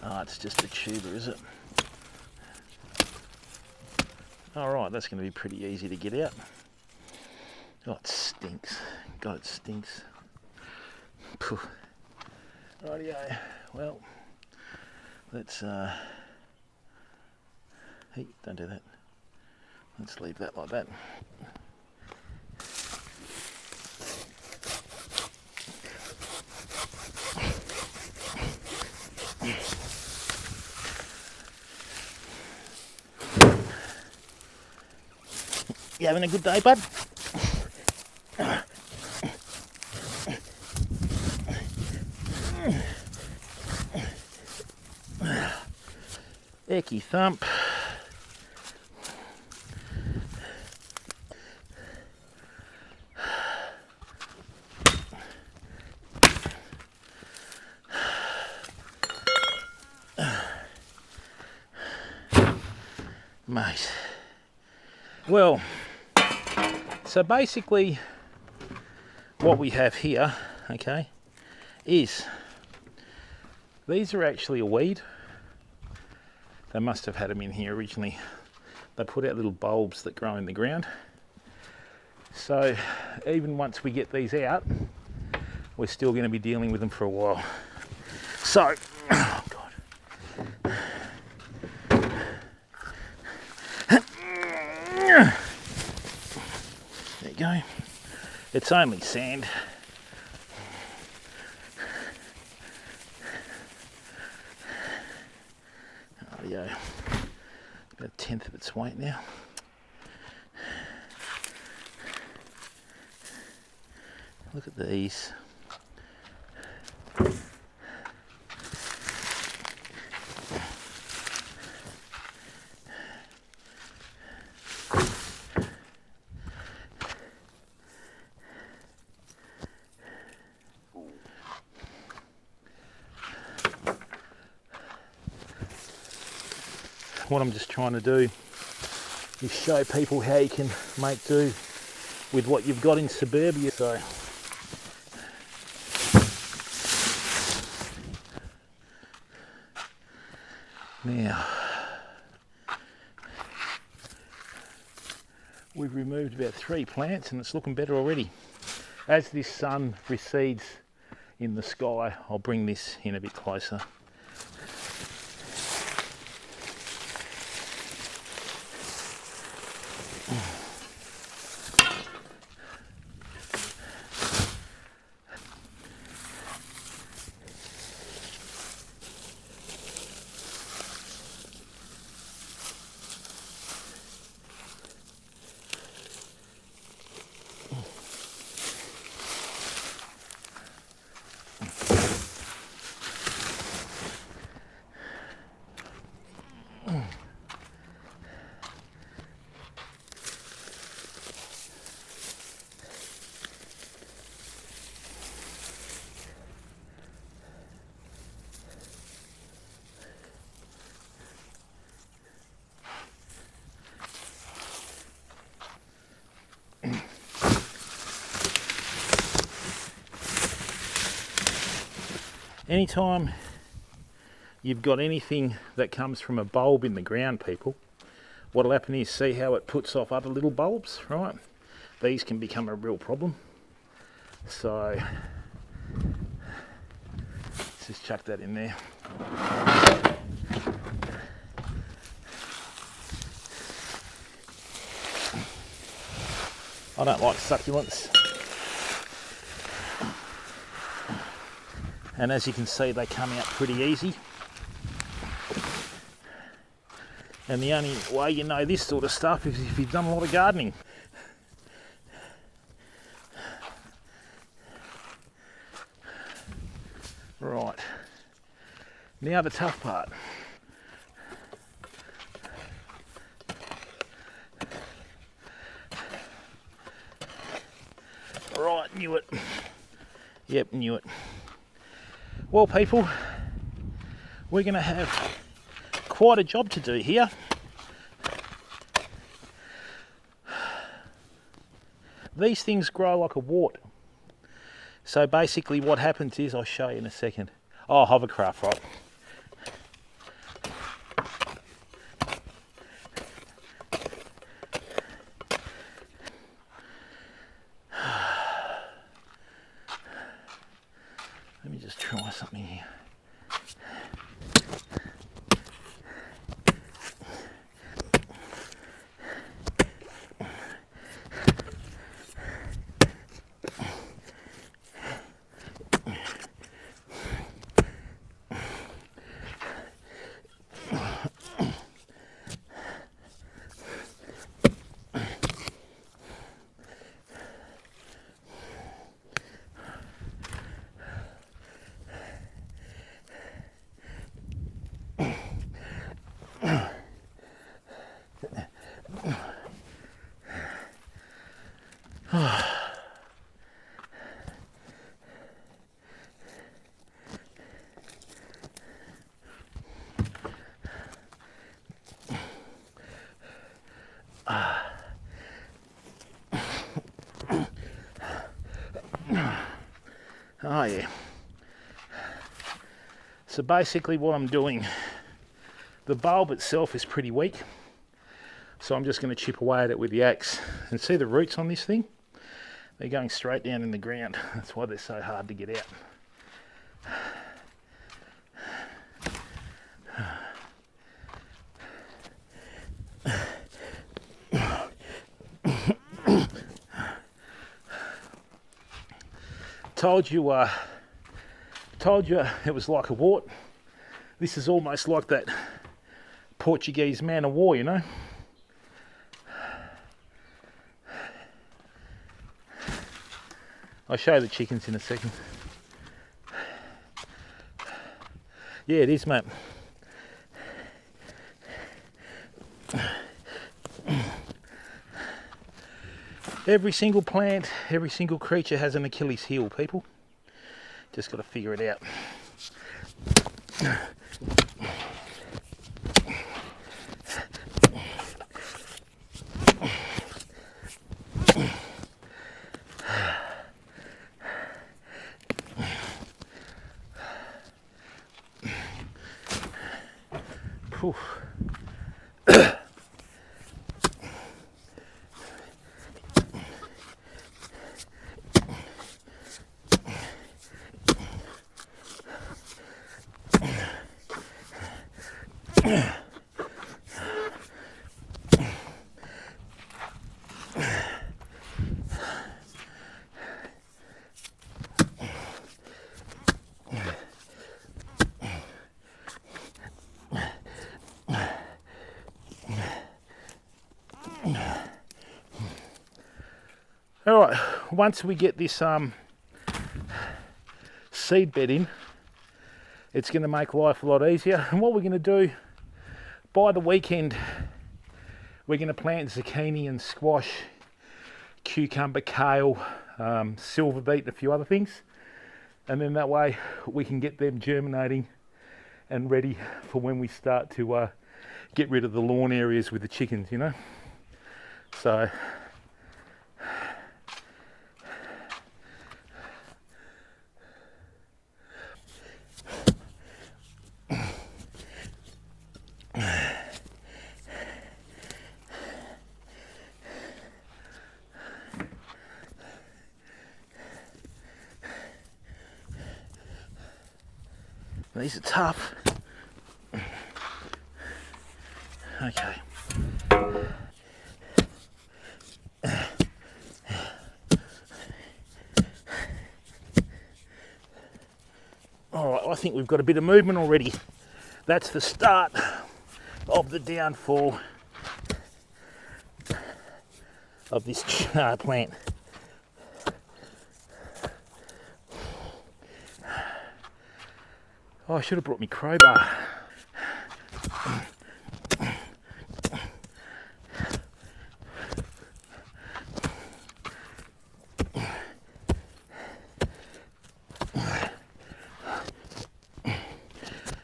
Ah, it's just a tuber, is it? Alright, that's going to be pretty easy to get out. Oh, it stinks. God, it stinks. Phew. Rightio, well, let's, hey, don't do that. Let's leave that like that. You having a good day, bud? Ecky thump. Mate. Well, so basically what we have here, okay, is these are actually a weed. They must have had them in here originally. They put out little bulbs that grow in the ground. So even once we get these out, we're still going to be dealing with them for a while. So, oh God. There you go. It's only sand. Rightio. About a tenth of its weight now. Look at these. What I'm just trying to do is show people how you can make do with what you've got in suburbia. So now we've removed about 3 plants and it's looking better already. As this sun recedes in the sky, I'll bring this in a bit closer. Anytime you've got anything that comes from a bulb in the ground, people, what'll happen is, see how it puts off other little bulbs, right? These can become a real problem. So let's just chuck that in there. I don't like succulents. And as you can see, they come out pretty easy. And the only way you know this sort of stuff is if you've done a lot of gardening. Right, now the tough part. Right, knew it. Yep, knew it. Well, people, we're going to have quite a job to do here. These things grow like a wart. So basically what happens is, I'll show you in a second. Oh, hovercraft, right. something here. Oh yeah. So basically what I'm doing, the bulb itself is pretty weak, so I'm just going to chip away at it with the axe. And see the roots on this thing? They're going straight down in the ground. That's why they're so hard to get out. Told you it was like a wart. This is almost like that Portuguese man of war, you know. I'll show you the chickens in a second. Yeah, it is, mate. Every single plant, every single creature has an Achilles heel, people. Just got to figure it out. Phew. All right, once we get this seed bed in, it's going to make life a lot easier. And what we're going to do, by the weekend, we're going to plant zucchini and squash, cucumber, kale, silver beet and a few other things. And then that way we can get them germinating and ready for when we start to get rid of the lawn areas with the chickens, you know. So these are tough. Okay. All right, I think we've got a bit of movement already. That's the start of the downfall of this plant. Oh, I should have brought me crowbar.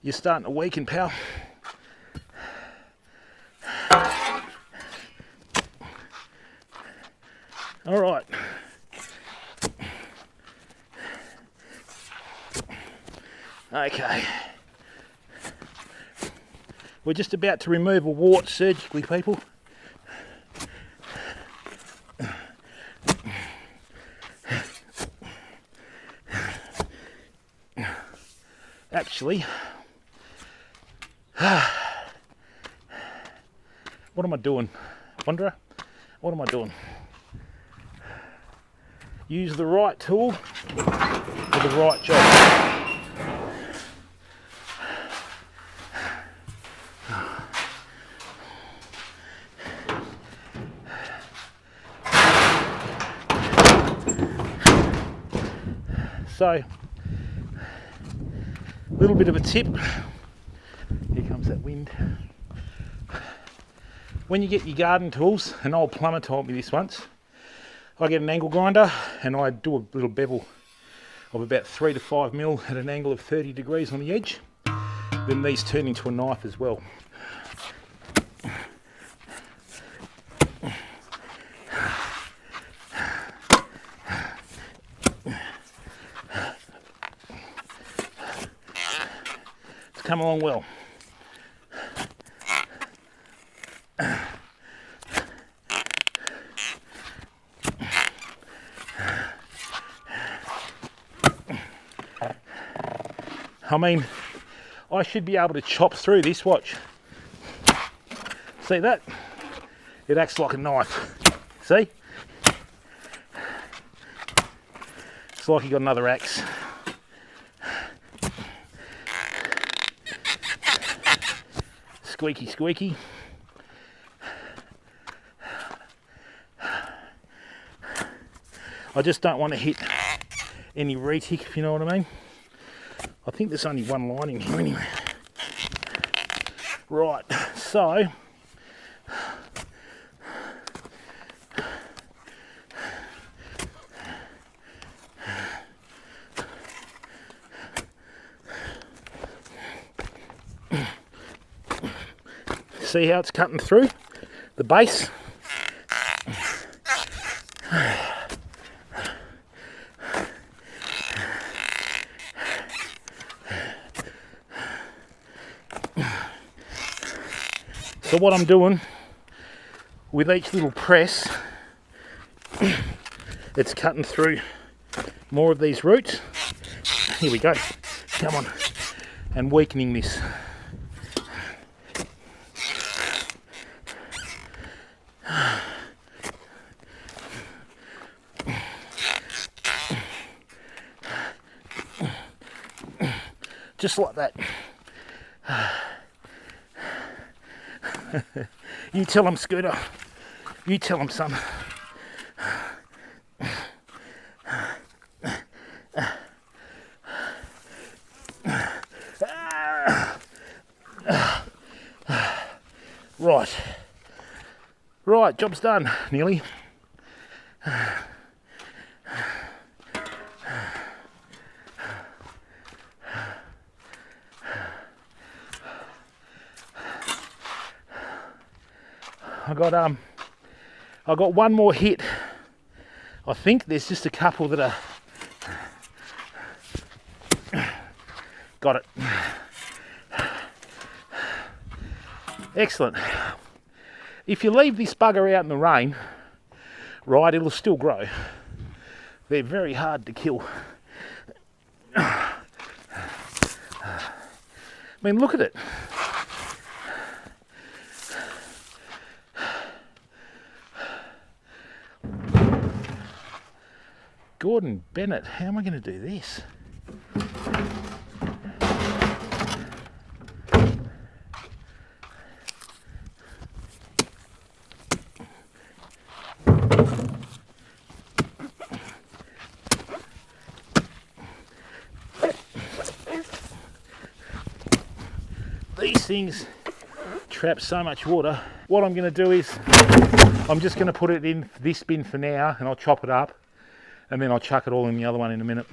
You're starting to weaken, pal. All right. Okay. We're just about to remove a wart surgically, people. Actually, what am I doing, Wanderer? What am I doing? Use the right tool for the right job. So, a little bit of a tip. Here comes that wind. When you get your garden tools, an old plumber told me this once, I get an angle grinder and I do a little bevel of about 3 to 5 mil at an angle of 30 degrees on the edge. Then these turn into a knife as well. It's come along well. I mean, I should be able to chop through this, watch. See that? It acts like a knife. See? It's like you got another axe. Squeaky, squeaky. I just don't want to hit any retic, if you know what I mean. I think there's only one line in here anyway. Right, so see how it's cutting through the base? So what I'm doing with each little press, it's cutting through more of these roots. Here we go. Come on. And weakening this. Just like that. You tell them, Scooter. You tell them, son. Right. Right, job's done, nearly. I got one more hit. I think there's just a couple that are got it. Excellent. If you leave this bugger out in the rain, right, it'll still grow. They're very hard to kill. I mean, look at it. Gordon Bennett, how am I going to do this? These things trap so much water. What I'm going to do is I'm just going to put it in this bin for now and I'll chop it up. And then I'll chuck it all in the other one in a minute.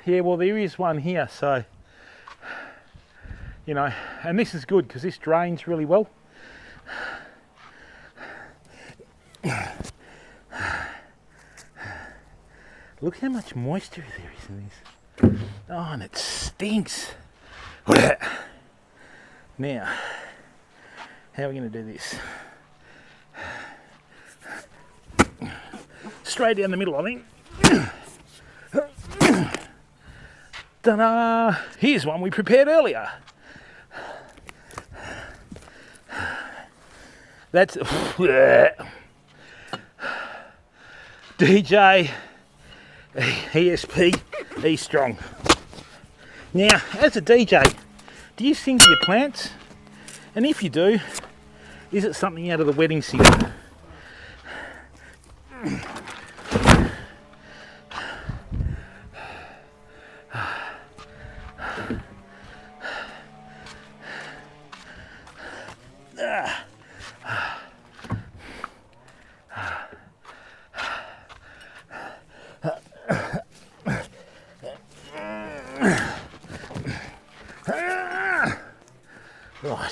Yeah, well, there is one here, so, you know, and this is good because this drains really well. Look how much moisture there is in this. Oh, and it stinks. Now, how are we going to do this? Straight down the middle, I think. Ta-da! Here's one we prepared earlier. That's DJ ESP E Strong. Now, as a DJ, do you sing to your plants? And if you do, is it something out of the wedding singer? Right.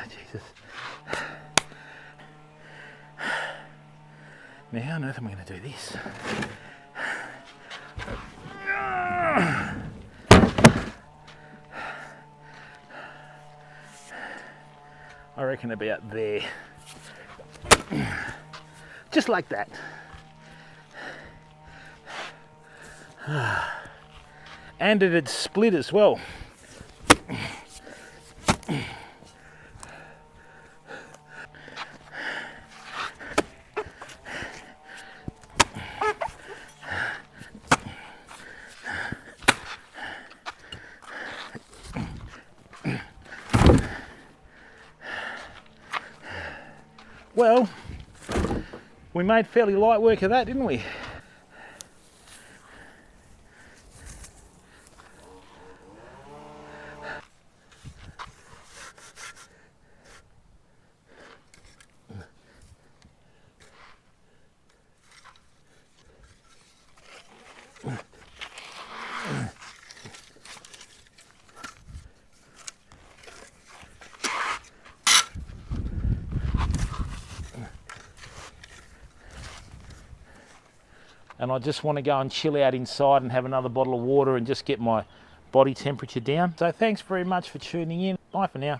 Jesus. Now, how on earth am I going to do this? I reckon about there. Just like that. And it had split as well. Well, we made fairly light work of that, didn't we? And I just want to go and chill out inside and have another bottle of water and just get my body temperature down. So thanks very much for tuning in. Bye for now.